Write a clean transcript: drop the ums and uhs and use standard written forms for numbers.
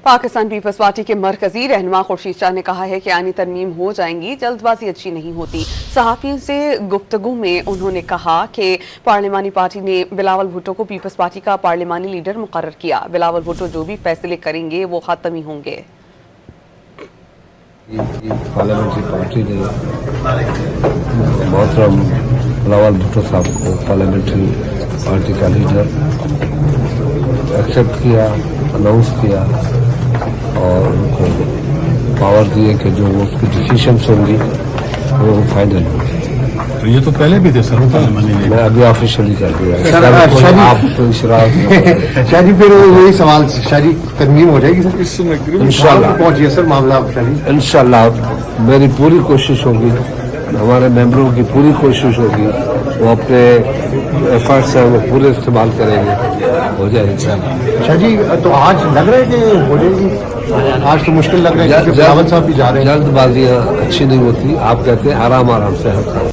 Pakistan peoples party के मरकजी रहनुमा खुर्शीद शाह ने कहा है कि आईनी तरमीम हो जाएंगी, जल्दबाजी अच्छी नहीं होती। सहाफियों से गुफ्तगू में उन्होंने कहा कि पार्लिमानी पार्टी ने बिलावल भुट्टो को पीपल्स पार्टी का पार्लिमानी लीडर मुकर्रर किया। बिलावल भुट्टो जो भी फैसले करेंगे वो खत्म ही होंगे। पार्लियामेंट्री पार्टी ने मोहतरम बिलावल भुट्टो साहब को पार्लियामेंट्री पार्टी का लीडर एक्सेप्ट किया, अनाउंस किया और उनको पावर दिए कि जो उसकी डिसीजंस होंगी वो फाइनल होगी। तो ये तो पहले भी थे सर, मैं अभी ऑफिशियली कर दिया। आप तो शादी फिर वही सवाल, शादी तरमीम हो जाएगी सर इस समय इंशाल्लाह पहुंचिए सर मामला शादी इंशाल्लाह। मेरी पूरी कोशिश होगी, हमारे मेंबरों की पूरी कोशिश होगी, वो अपने एफर्ट्स हैं वो पूरे इस्तेमाल करेंगे, हो जाए इंशाल्लाह। शादी तो आज लग रहा है कि हो जाएगी, आज तो मुश्किल लग रहा है क्योंकि बिलावल साहब भी जा रहे हैं। जल्दबाजियाँ अच्छी नहीं होती, आप कहते हैं आराम आराम से हर काम।